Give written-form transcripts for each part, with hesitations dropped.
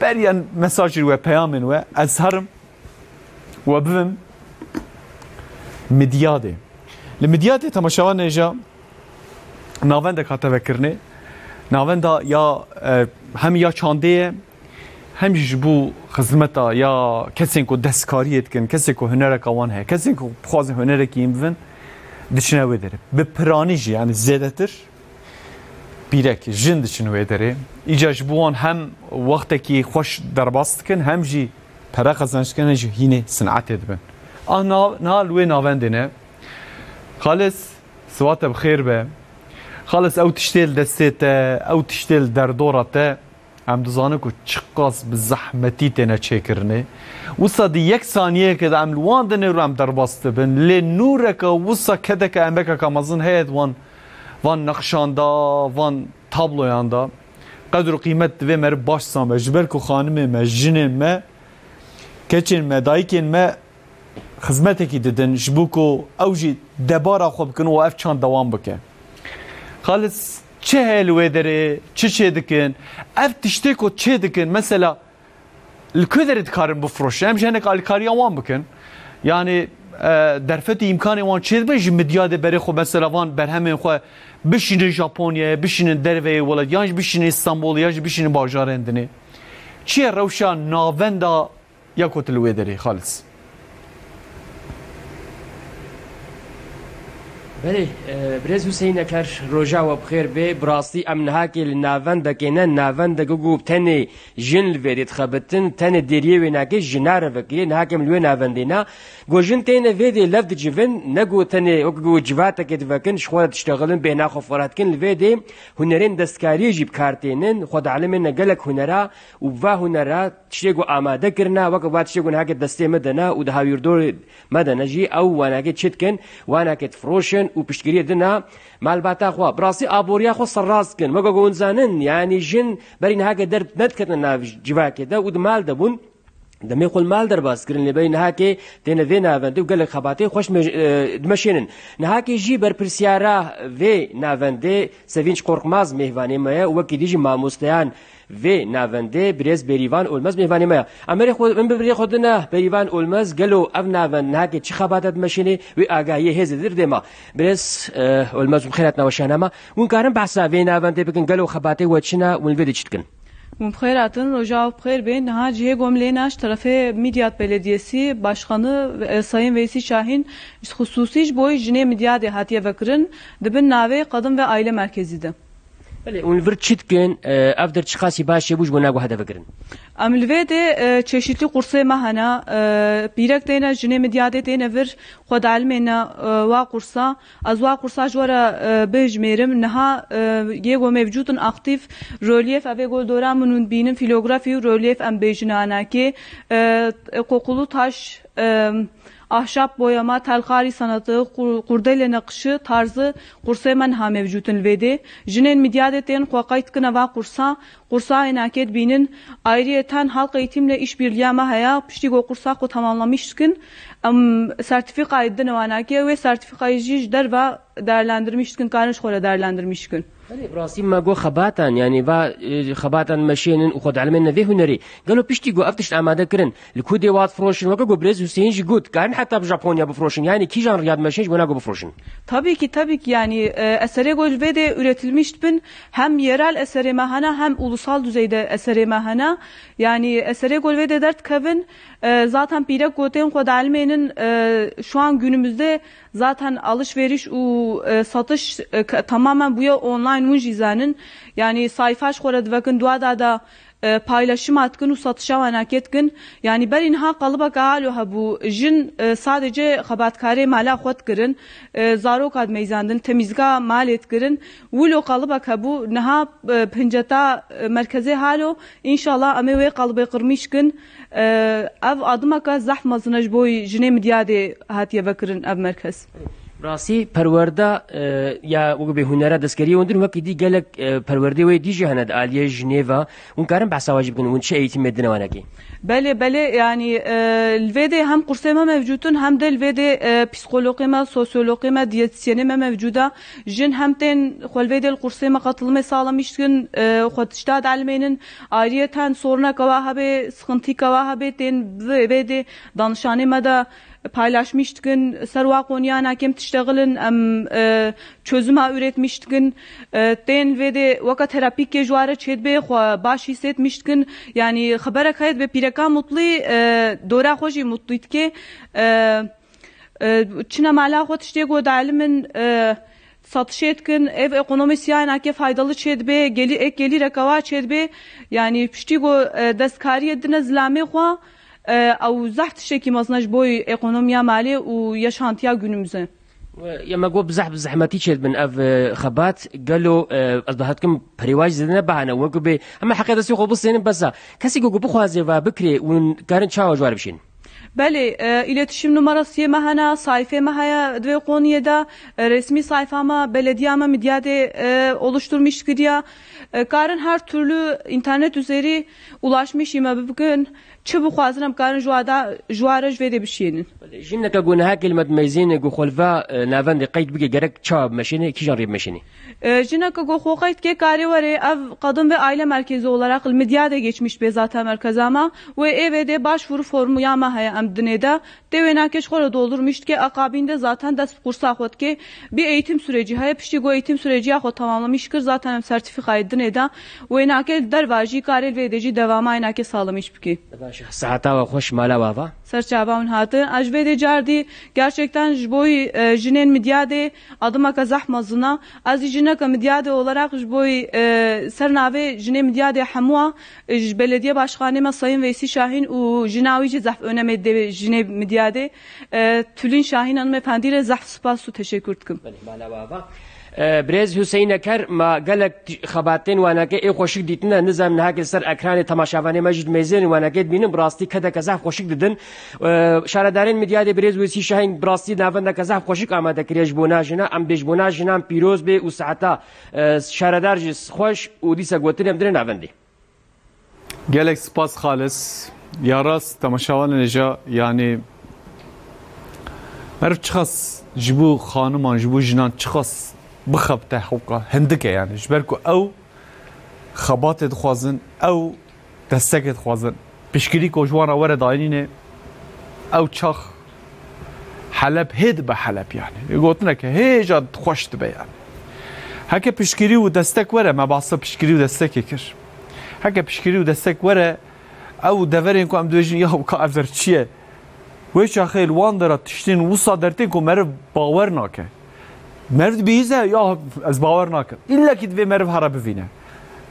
بريان مساجر و پیامن و ازهرم و بفهم مدیاده لمدیاده تماشاوان نجا ناونده کاته وکرنه ناونده یا هم یا چانده هم جبو خدمتا یا کسی کو دستکاریت کن کسی کو هنر کوان ہے کسی کو خواز هنر کیم بفن دشنه و داره به پرانیجی یعنی زیادتر بیرک جن دشنه و داره ایجا جبوان هم وقتی که خوش درباست کن هم جی para kazançken yine sanat edben. Nal ve navendine. Xalis sıvata bxir be. Xalis ew tiştel destete, ew tiştel derdorate. Em dizanı ku çıqqas bi zahmeti tene çekirne. Wisa di yek saniye ke em wan dene ram derbastı ben. Le nureka wisa kedeke emeka kamazın heyet van nakşanda, van tabloyanda. Kadro kıymet ve mer başsan be. Jber ku xanime me, jinim me. Keçin me, daykin me hizmeteki dedin. Jbuku evji debara xo bikin o ev çan devam bike. Xalis çe helve dere, çe dikin. Ev tiştek o çe dikin. Mesela الكدر تكارن بفروش هم جهنك الكاريا وان بكن يعني درفتي امكاني وان تشيد بيج مدياده بري خو مثلا وان برهم خو بشين ژاپونيا بشين دروي ولا يانج بشين اسطنبول يانج بشين باجارندني چي روشا ناوندا ياكوت الويدري خالص بله برز حسین اکر روزا و بخیر به براستی امنها که ناوند کنن ناوند گوب تنی جن لورید خبتن تن دیریه و نگه جنار وکیه نه کم لو ناوندینا گوجن تن ویدی لفت جوون نگو تنی او گو جوات کد وکن شخوات تشتغلن به نخو فرات کن لویدی هنرین دستکاری جیب کارتینن خود علم نگلک هنرا و با هنرا تشتگو آماده کرنا وک وات تشتگو نه دسته مدنا و ده هاویردور مدنا جی او وانا که چتکن وانا که فروشن و پشتگیری دنا مالباتا خو براسی ابوریا خو سراس کن مگو گونزانن یعنی جن برین هاگه در ندکتن ناو جواکه دا و مال دبون دمی خو مال در باس کرن لبین هاکه دینه وینا وند گل خباتی خوش دمشینن نهاکه جی بر پرسیارا و ناونده سوینچ قرقماز مهوانی ما و کی دیجی ماموستیان و ناونده برز بریوان اولمز میوانی ما امری خود من بری خودنا بریوان اولمز گلو اف ناون نهاکه چه خباتت ماشینی و آگاهی هز در دما برز اولمز بخیرات نوشانما اون کارم بحثا و ناونده بکن گلو خباتی و چنا اون ویدی چتکن Mubkhayratın Roja Bkhayr Bey Naciye Gomlenaş tarafı Midyat Belediyesi Başkanı Sayın Veysi Şahin hususi boy jine Midyat hatiye vekrin dibin nave kadın ve aile merkeziydi. بله اون ور چیتکن افدر چخاسی باشه بوج بنا گو هدف گرن Amilvede çeşitli kursa mahana birak dena jine Midyat dena ver xod almena wa kursa az wa kursa jwara bejmerim naha yego mevcutun aktif relief ave goldora munun binin filografi relief am bejnana ki kokulu taş ahşap boyama, telkari sanatı, kurdele nakışı tarzı kursa menha mevcutun vede. Jinen Midyat'ten kuakayt kınava kursa enaket binin ayrıyeten halk eğitimle işbirliği mahaya piştigo kursa ko tamamlamışkın. Sertifika edin vanaki ve sertifikayı jidder ve değerlendirmişkın, karnış xora değerlendirmişkın. براسي ما جو خباتان يعني با خباتان ماشينن وخد علمنا ذي هنري قالوا بيشتي جو افتش اماده كرن الكودي وات فروشن وكو بريز حسين جي جود كان حتى بجابونيا بفروشن yani ki jan riyad meşej buna go bufroşun. Tabii ki yani esere golvede üretilmiş bin hem yerel esere mahana hem ulusal düzeyde esere mahana yani esere golvede dert kavin zaten pirek goten kod almenin şu an günümüzde zaten alışveriş satış tamamen bu ya online mucizanın yani sayfaş korad bakın duada da paylaşım atkın satışa vanaketkin yani berin ha kalıba kaalo ha bu jin sadece xabatkare mala xot kirin zarok ad meyzandın temizga mal etkirin vulo kalıba ha bu naha pincata merkeze halo inşallah amewe kalıba qırmışkin ev adıma ka zahmazınaj boy jine Midyat hatiye vekirin ev merkez راسي پرورده یا وقت به هنر دستکاری وندر وقت دی گلک پرورده و دیجی هند آلیه جنیوا اون کارم بحث واجب کنن اون چه ایتیم مدنه وانکی بله يعني الفيدي هم قرصي ما موجودون هم ده الفيدي بسيكولوجي ما سوسيولوجي ما ديتسياني ما موجودة جن هم تين خو الفيدي القرصي ما قتلمي سالميشتكن خو تشتاد علمينن آريتان soruna kavahabe sıkıntı kavahabe ten vede danışanı ma da paylaşmıştıkın serva konuyan hakem tiştağılın çözüme üretmiştıkın ten vede vaka terapi ke juara çedbe baş hissetmiştıkın yani haberak hayat ve pireka mutlu dora hoşi mutluydu ki çina mala xo tiştego dalimin satış etkin ev ekonomisi yani ki faydalı çedbe gelir rekava çedbe yani piştigo destkari edine zlame xo او زحت شيء مصنج بوي اقونوميا مالي ويشانتيا günümüze. يا ما جو بزح بزحمتي شد من اف خبات قالوا اصبحتكم بريواج زدنا بعنا وقو بي اما حقيقه سيقو بصين بس كسي جو بخوازي وبكري وكارن تشاو جوار بشين. بله iletişim numarası mahana sayfa mahaya dve konuya resmi sayfama belediyama midyade oluşturmuş gidiyor. Karın her türlü internet üzeri ulaşmış ima bugün çabuk hazırım karın juaraj ve de bir şeyinin. جنك قلنا هاك المدميزين جو خلفا نافن قيد بقى جرك تشاب ماشيني كي جرب ماشيني. Jinaka goxoqayt ki karivare ev kadın ve aile merkezi olarak medyada geçmiş be zaten merkezama ve evde başvuru formu yamahaya amdineda devenakeş xora doldurmuş ki akabinde zaten ders kursa xot ki bir eğitim süreci haya pişti go eğitim süreci xo tamamlamışkır zaten sertifika edineda ve nakel dervaji karel ve edici devamı aynake sağlamış ki. Saata ve hoş mala baba. Serçabaun hatı ajvede cardi gerçekten jboy jinen medyade adıma kazahmazına az jinaka medyade olarak jboy sernave jine medyade hamua belediye başkanı Sayın Veysi Şahin u jinavici zaf önemli jine medyade Tülin Şahin hanımefendiyle zaf spasu teşekkür ettim. Mala baba. بريز حسين كر ما قالك خباتين وانا كي خوشك ديتنا نظام نهاك سر اكران تماشاواني مجد ميزين وانا كي بينم براستي كذا كذا خوشك ددن شاردارين مديا دي بريز وسي شاهين براستي نافندا كذا خوشك اما دكريج بوناجنا ام بيج بوناجنا بيروز بي وساعتا شاردار جس خوش وديسا غوتن امدرن نافندي gelek spas خالص ya rast tamaşavan neja yani merv çıkas jibu xanıman jibu jinan çıkas بخبته حقوقه هندكه يعني جبركو او خبات دخوازن او دستك دخوازن بشكريكو جوانا ورا داينينه او تشخ حلب هيد بحلب يعني يقولنا هيجا خوش تبي يعني هكا بشكري ودستك ورا ما بعصب بشكري ودستك يكر هكا بشكري ودستك ورا او دفرينكو ام دوجين يا كافر تشيه ويش اخيل واندرا تشتين وصا درتينكو مرف باورناكه مرد بيزه يا از باور ناكم الا كي دفي مرف هرب فينا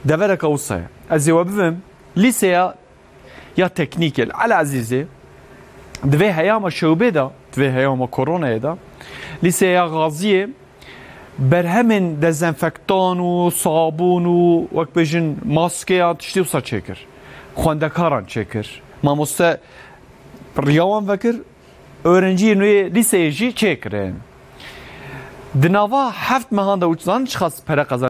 دفرك اوصايا از يوبفم ليسيا يا تكنيكال على عزيزي دفي هياما شوبه دا دفي هياما كورونا دا ليسيا غازيه برهمن دزنفكتان و صابون و وقت بجن ماسكيا تشتي وصا تشكر خوندكاران تشكر ما مستا رياوان فكر öğrenci nüye liseye çekiren. Dinava heft mehanda uçsan çıkas para kazan.